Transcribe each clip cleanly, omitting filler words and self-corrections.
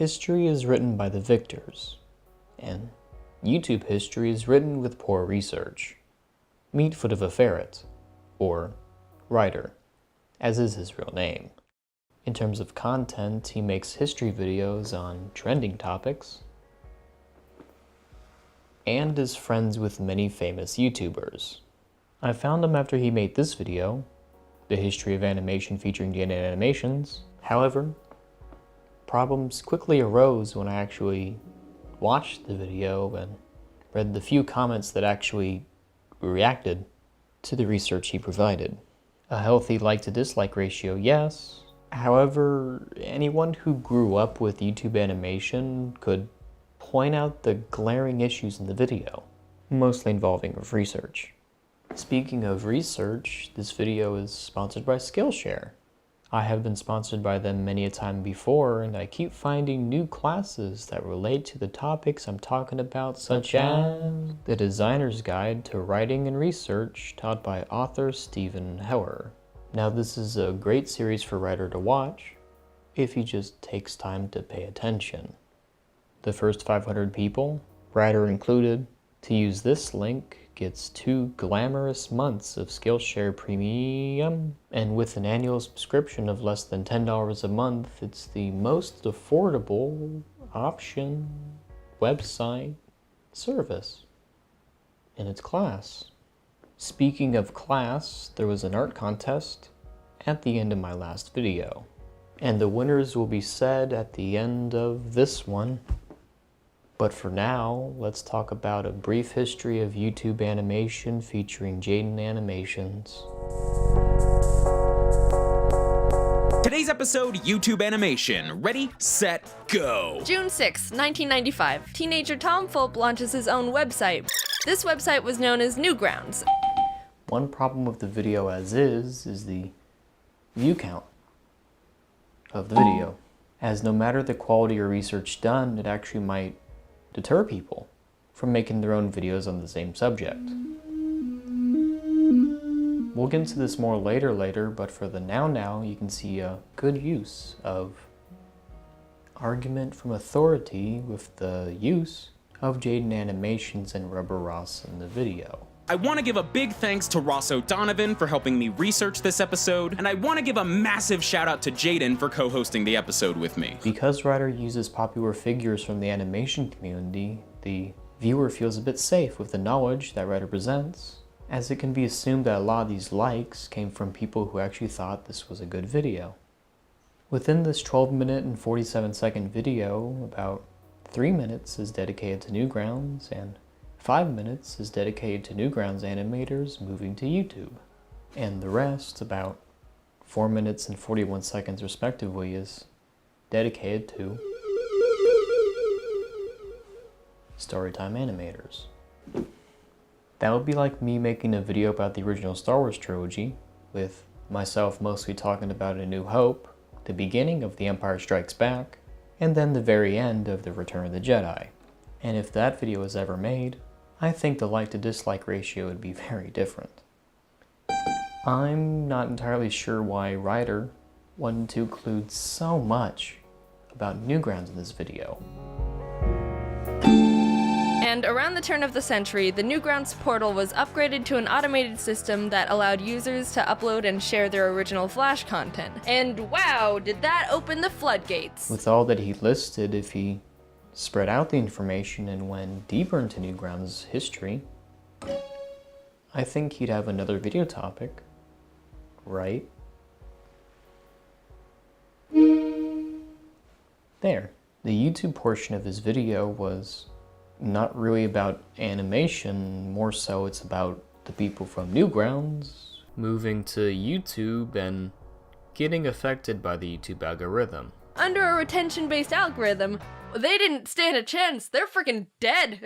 history is written by the victors, and YouTube history is written with poor research. Meet FootofAFerret, or Ryder, as is his real name. In terms of content, he makes history videos on trending topics, and is friends with many famous YouTubers. I found him after he made this video, The History of Animation featuring Jade Animations. However, problems quickly arose when I actually watched the video and read the few comments that actually reacted to the research he provided. A healthy like to dislike ratio, yes. However, anyone who grew up with YouTube animation could point out the glaring issues in the video, mostly involving research. Speaking of research, this video is sponsored by Skillshare. I have been sponsored by them many a time before, and I keep finding new classes that relate to the topics I'm talking about, such as the Designer's Guide to Writing and Research, taught by author Stephen Heller. Now, this is a great series for Ryder to watch if he just takes time to pay attention. The first 500 people, Ryder included, to use this link gets 2 glamorous months of Skillshare Premium, and with an annual subscription of less than $10 a month, it's the most affordable option, website, service in its class. Speaking of class, there was an art contest at the end of my last video, and the winners will be said at the end of this one. But for now, let's talk about a brief history of YouTube animation featuring Jade Animations. Today's episode, YouTube animation. Ready, set, go! June 6, 1995. Teenager Tom Fulp launches his own website. This website was known as Newgrounds. One problem with the video as is the view count of the video, as no matter the quality or research done, it actually might deter people from making their own videos on the same subject. We'll get into this more later, but for the now, you can see a good use of argument from authority with the use of Jaden Animations and Rubber Ross in the video. I want to give a big thanks to Ross O'Donovan for helping me research this episode, and I want to give a massive shout out to Jaden for co-hosting the episode with me. Because Ryder uses popular figures from the animation community, the viewer feels a bit safe with the knowledge that Ryder presents, as it can be assumed that a lot of these likes came from people who actually thought this was a good video. Within this 12-minute and 47-second video, about 3 minutes is dedicated to Newgrounds, and 5 minutes is dedicated to Newgrounds animators moving to YouTube. And the rest, about 4 minutes and 41 seconds respectively, is dedicated to Storytime animators. That would be like me making a video about the original Star Wars trilogy, with myself mostly talking about A New Hope, the beginning of The Empire Strikes Back, and then the very end of The Return of the Jedi. And if that video was ever made, I think the like to dislike ratio would be very different. I'm not entirely sure why Ryder wanted to include so much about Newgrounds in this video. And around the turn of the century, the Newgrounds portal was upgraded to an automated system that allowed users to upload and share their original Flash content. And wow, did that open the floodgates! With all that he listed, if he spread out the information and went deeper into Newgrounds' history, I think he'd have another video topic, right? There. The YouTube portion of his video was not really about animation, more so it's about the people from Newgrounds moving to YouTube and getting affected by the YouTube algorithm. Under a retention-based algorithm, they didn't stand a chance. They're freaking dead.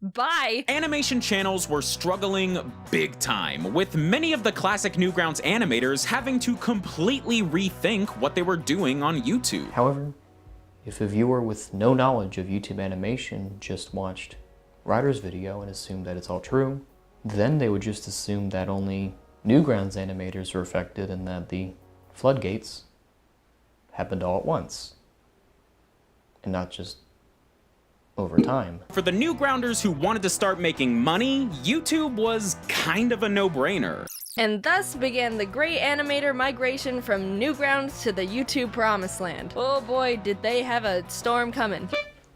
Bye. Animation channels were struggling big time, with many of the classic Newgrounds animators having to completely rethink what they were doing on YouTube. However, if a viewer with no knowledge of YouTube animation just watched Ryder's video and assumed that it's all true, then they would just assume that only Newgrounds animators were affected and that the floodgates happened all at once. and not just over time. For the Newgrounders who wanted to start making money, YouTube was kind of a no-brainer. And thus began the great animator migration from Newgrounds to the YouTube promised land. Oh boy, did they have a storm coming.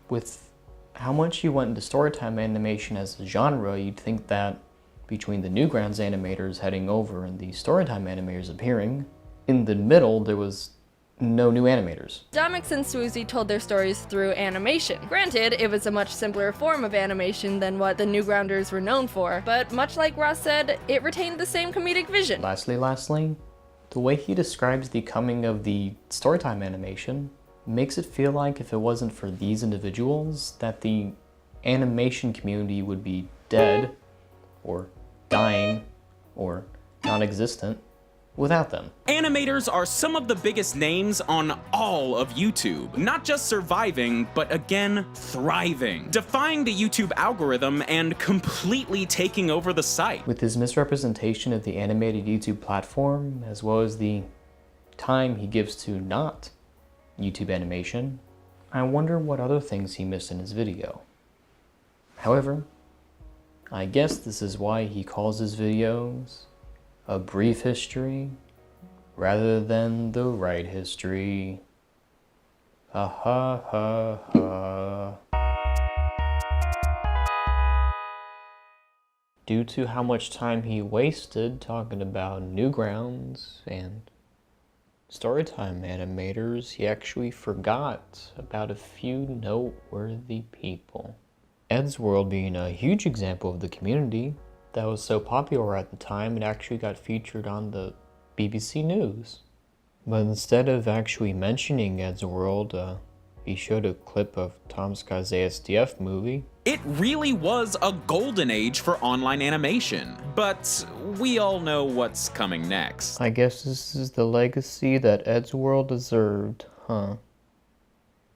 With how much you went into storytime animation as a genre, you'd think that between the Newgrounds animators heading over and the storytime animators appearing, in the middle there was no new animators. Domix and Swoozy told their stories through animation. Granted, it was a much simpler form of animation than what the Newgrounders were known for, but much like Ross said, it retained the same comedic vision. Lastly, the way he describes the coming of the storytime animation makes it feel like if it wasn't for these individuals, that the animation community would be dead, or dying, or non-existent without them. Animators are some of the biggest names on all of YouTube. Not just surviving, but again, thriving. Defying the YouTube algorithm and completely taking over the site. With his misrepresentation of the animated YouTube platform, as well as the time he gives to not YouTube animation, I wonder what other things he missed in his video. However, I guess this is why he calls his videos a brief history rather than the right history. Ha ha ha ha. Due to how much time he wasted talking about Newgrounds and storytime animators, he actually forgot about a few noteworthy people. Eddsworld being a huge example of the community that was so popular at the time, it actually got featured on the BBC News. But instead of actually mentioning Eddsworld, he showed a clip of Tom Scott's ASDF movie. It really was a golden age for online animation, but we all know what's coming next. I guess this is the legacy that Eddsworld deserved, huh?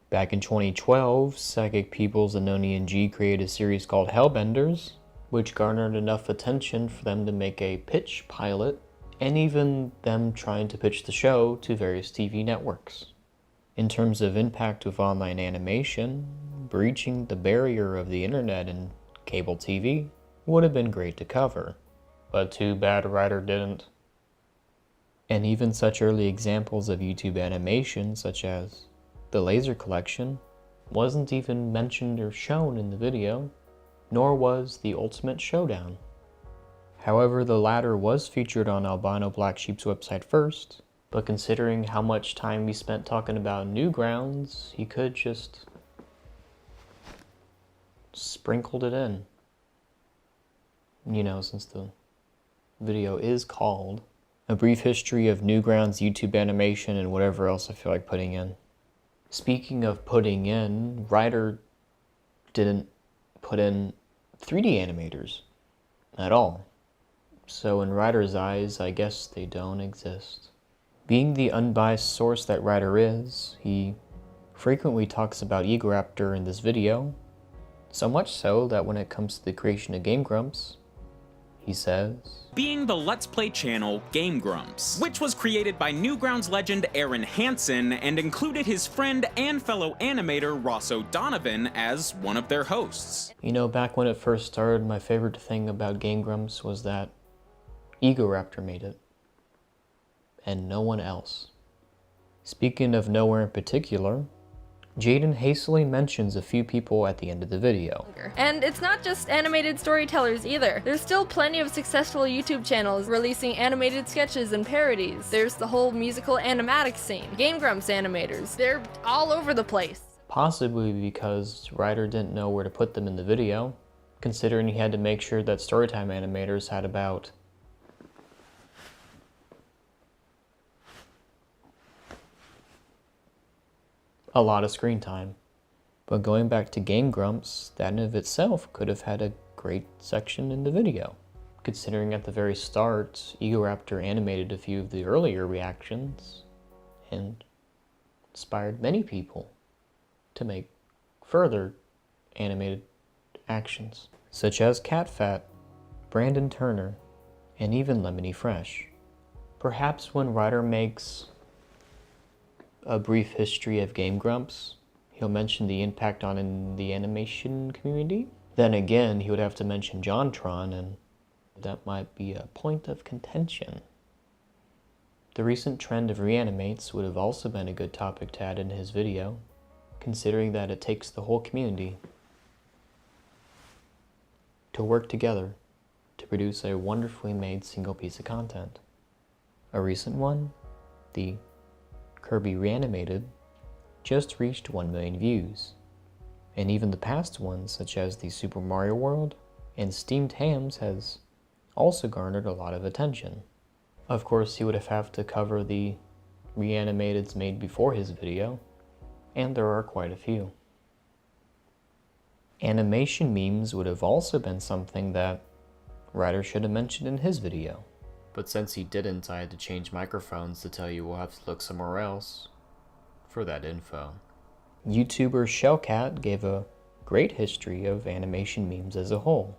Back in 2012, Psychic Peoples and Noni and G created a series called Hellbenders, which garnered enough attention for them to make a pitch pilot, and even them trying to pitch the show to various TV networks. In terms of impact of online animation, breaching the barrier of the internet and cable TV would have been great to cover, but too bad Ryder didn't. And even such early examples of YouTube animation, such as the Laser Collection, wasn't even mentioned or shown in the video, nor was the Ultimate Showdown. However, the latter was featured on Albino Black Sheep's website first, but considering how much time we spent talking about Newgrounds, he could just sprinkled it in. You know, since the video is called A Brief History of Newgrounds YouTube Animation and whatever else I feel like putting in. Speaking of putting in, Ryder didn't put in 3D animators at all. So in Ryder's eyes, I guess they don't exist. Being the unbiased source that Ryder is, he frequently talks about Egoraptor in this video, so much so that when it comes to the creation of Game Grumps, he says, being the Let's Play channel Game Grumps, which was created by Newgrounds legend Aaron Hansen and included his friend and fellow animator Ross O'Donovan as one of their hosts. You know, back when it first started, my favorite thing about Game Grumps was that Egoraptor made it, and no one else. Speaking of nowhere in particular, Jaden hastily mentions a few people at the end of the video. And it's not just animated storytellers either. There's still plenty of successful YouTube channels releasing animated sketches and parodies. There's the whole musical animatics scene. Game Grumps animators. They're all over the place. Possibly because Ryder didn't know where to put them in the video, considering he had to make sure that Storytime animators had about a lot of screen time. But going back to Game Grumps, that in of itself could have had a great section in the video, considering at the very start, Egoraptor animated a few of the earlier reactions and inspired many people to make further animated actions, such as CatFat, Brandon Turner, and even Lemony Fresh. Perhaps when Ryder makes A Brief History of Game Grumps, he'll mention the impact on the animation community. Then again, he would have to mention JonTron, and that might be a point of contention. The recent trend of reanimates would have also been a good topic to add in his video, considering that it takes the whole community to work together to produce a wonderfully made single piece of content. A recent one, the Kirby Reanimated, just reached 1 million views, and even the past ones such as the Super Mario World and Steamed Hams has also garnered a lot of attention. Of course, he would have to cover the reanimateds made before his video, and there are quite a few. Animation memes would have also been something that Ryder should have mentioned in his video. But since he didn't, I had to change microphones to tell you we'll have to look somewhere else for that info. YouTuber Shellcat gave a great history of animation memes as a whole,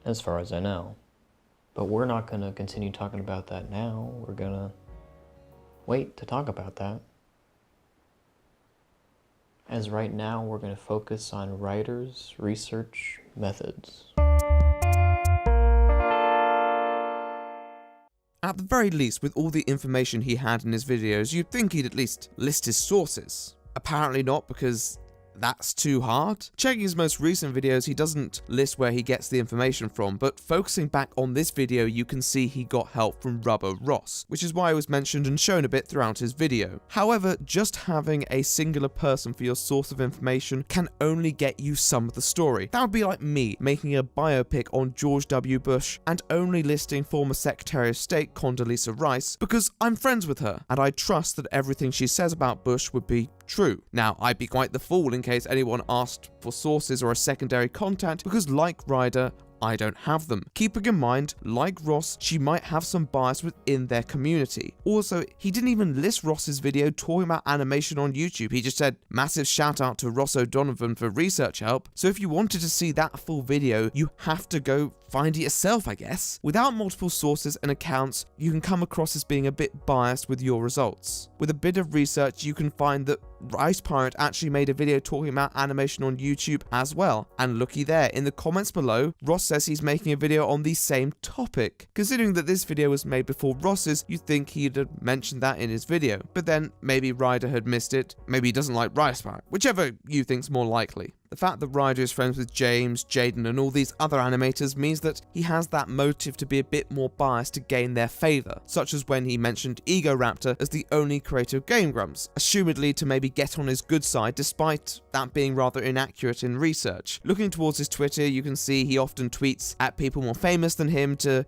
as far as I know. But we're not going to continue talking about that now. We're going to wait to talk about that. As right now, we're going to focus on Ryder's research methods. At the very least, with all the information he had in his videos, you'd think he'd at least list his sources. Apparently not, because that's too hard. Checking his most recent videos, he doesn't list where he gets the information from, but focusing back on this video, you can see he got help from Rubber Ross, which is why it was mentioned and shown a bit throughout his video. However, just having a singular person for your source of information can only get you some of the story. That would be like me making a biopic on George W. Bush and only listing former Secretary of State Condoleezza Rice because I'm friends with her and I trust that everything she says about Bush would be true. Now, I'd be quite the fool in case anyone asked for sources or a secondary contact because, like Ryder, I don't have them. Keeping in mind, like Ross, she might have some bias within their community. Also, he didn't even list Ross's video talking about animation on YouTube. He just said, massive shout out to Ross O'Donovan for research help. So if you wanted to see that full video, you have to go find it yourself, I guess. Without multiple sources and accounts, you can come across as being a bit biased with your results. With a bit of research, you can find that Rice Pirate actually made a video talking about animation on YouTube as well. And looky there, in the comments below, Ross says he's making a video on the same topic. Considering that this video was made before Ross's, you'd think he'd have mentioned that in his video. But then, maybe Ryder had missed it, maybe he doesn't like Rice Pirate, whichever you think's more likely. The fact that Ryder is friends with James, Jaden and all these other animators means that he has that motive to be a bit more biased to gain their favour, such as when he mentioned Ego Raptor as the only creator of Game Grumps, assumedly to maybe get on his good side despite that being rather inaccurate in research. Looking towards his Twitter, you can see he often tweets at people more famous than him to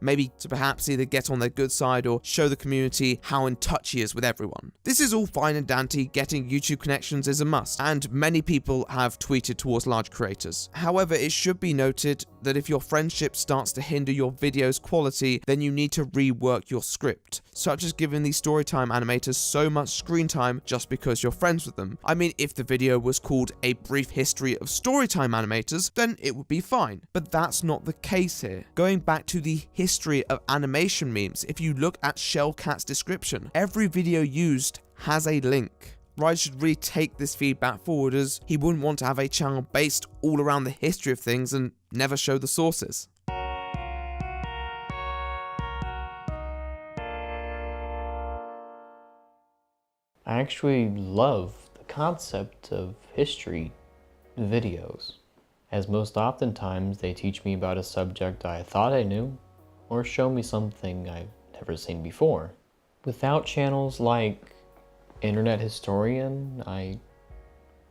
perhaps either get on their good side or show the community how in touch he is with everyone. This is all fine and dandy, getting YouTube connections is a must, and many people have tweeted towards large creators. However, it should be noted that if your friendship starts to hinder your video's quality, then you need to rework your script, such as giving these storytime animators so much screen time just because you're friends with them. I mean, if the video was called A Brief History of Storytime Animators, then it would be fine, but that's not the case here. Going back to the history of animation memes, if you look at Shellcat's description, every video used has a link. Ryder should really take this feedback forward, as he wouldn't want to have a channel based all around the history of things and never show the sources. I actually love the concept of history videos, as most oftentimes they teach me about a subject I thought I knew, or show me something I've never seen before. Without channels like Internet Historian, I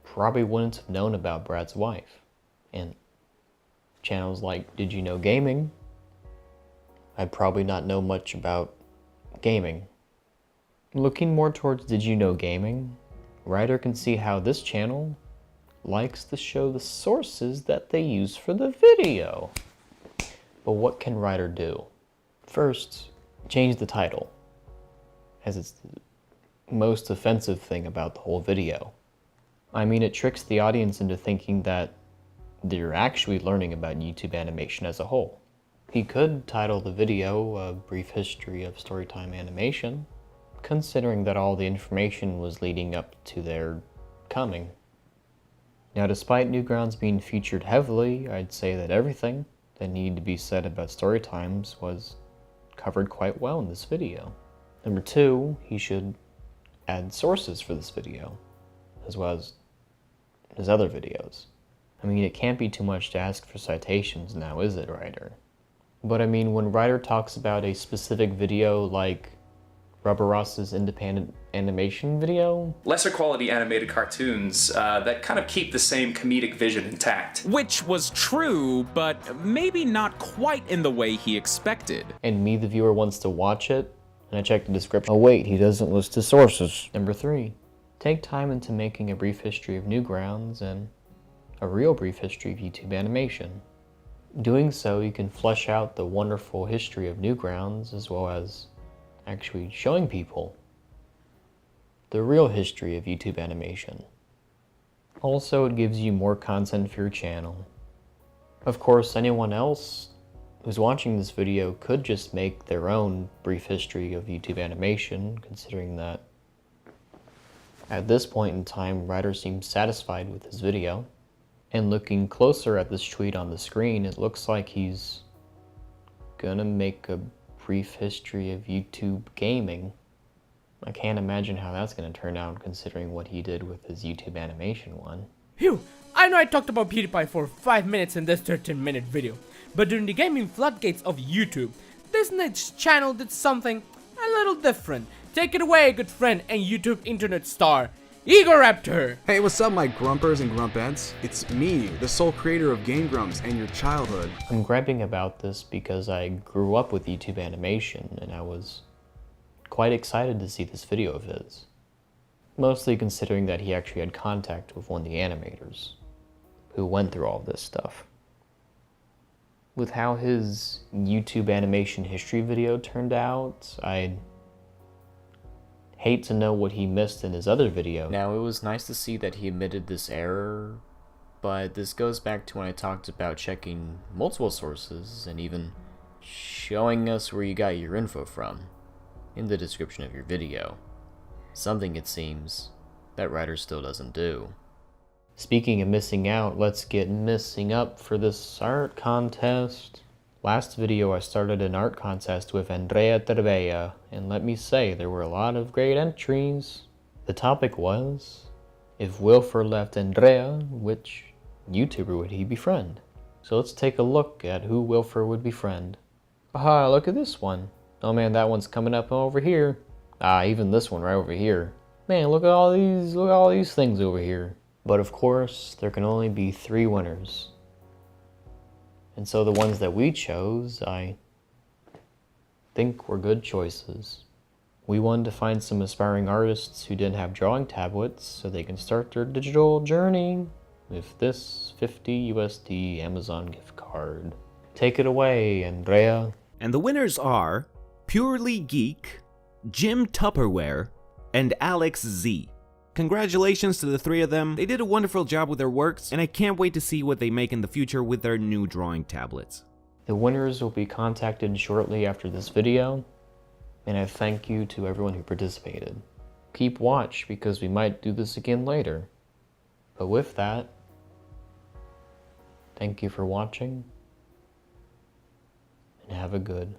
probably wouldn't have known about Brad's wife. And channels like Did You Know Gaming, I'd probably not know much about gaming. Looking more towards Did You Know Gaming, Ryder can see how this channel likes to show the sources that they use for the video. But what can Ryder do? First, change the title, as it's the most offensive thing about the whole video. I mean, it tricks the audience into thinking that they're actually learning about YouTube animation as a whole. He could title the video A Brief History of Storytime Animation, considering that all the information was leading up to their coming. Now, despite Newgrounds being featured heavily, I'd say that everything that needed to be said about story times was covered quite well in this video. Number 2, he should add sources for this video, as well as his other videos. I mean, it can't be too much to ask for citations now, is it, Ryder? But I mean, when Ryder talks about a specific video like Rubber Ross's independent animation video, lesser quality animated cartoons that kind of keep the same comedic vision intact. Which was true, but maybe not quite in the way he expected. and me, the viewer, wants to watch it, and I check the description. Oh wait, he doesn't list his sources. Number 3, take time into making a brief history of Newgrounds and a real brief history of YouTube animation. Doing so, you can flesh out the wonderful history of Newgrounds as well as actually showing people the real history of YouTube animation. Also, it gives you more content for your channel. Of course, anyone else who's watching this video could just make their own brief history of YouTube animation, considering that at this point in time, Ryder seems satisfied with his video. And looking closer at this tweet on the screen, it looks like he's gonna make a brief history of YouTube gaming. I can't imagine how that's gonna turn out considering what he did with his YouTube animation one. Phew, I know I talked about PewDiePie for 5 minutes in this 13-minute video, but during the gaming floodgates of YouTube, this niche channel did something a little different. Take it away, good friend and YouTube internet star, Egoraptor! Hey, what's up, my grumpers and grumpettes? It's me, the sole creator of Game Grumps and your childhood. I'm griping about this because I grew up with YouTube animation and I was quite excited to see this video of his. Mostly considering that he actually had contact with one of the animators who went through all this stuff. With how his YouTube animation history video turned out, I'd hate to know what he missed in his other video. Now, it was nice to see that he admitted this error, but this goes back to when I talked about checking multiple sources and even showing us where you got your info from in the description of your video. Something, it seems, that Ryder still doesn't do. Speaking of missing out, let's get missing up for this art contest. Last video I started an art contest with Andrei Terbea, and let me say there were a lot of great entries. The topic was, if Wilfer left Andrea, which YouTuber would he befriend? So let's take a look at who Wilfer would befriend. Aha, look at this one. Oh man, that one's coming up over here. Ah, even this one right over here. Man, look at all these things over here. But of course, there can only be 3 winners. And so the ones that we chose, I think were good choices. We wanted to find some aspiring artists who didn't have drawing tablets so they can start their digital journey with this 50 USD Amazon gift card. Take it away, Andrea. And the winners are Purely Geek, Jim Tupperware, and Alex Z. Congratulations to the 3 of them. They did a wonderful job with their works, and I can't wait to see what they make in the future with their new drawing tablets. The winners will be contacted shortly after this video, and I thank you to everyone who participated. Keep watch because we might do this again later. But with that, thank you for watching, and have a good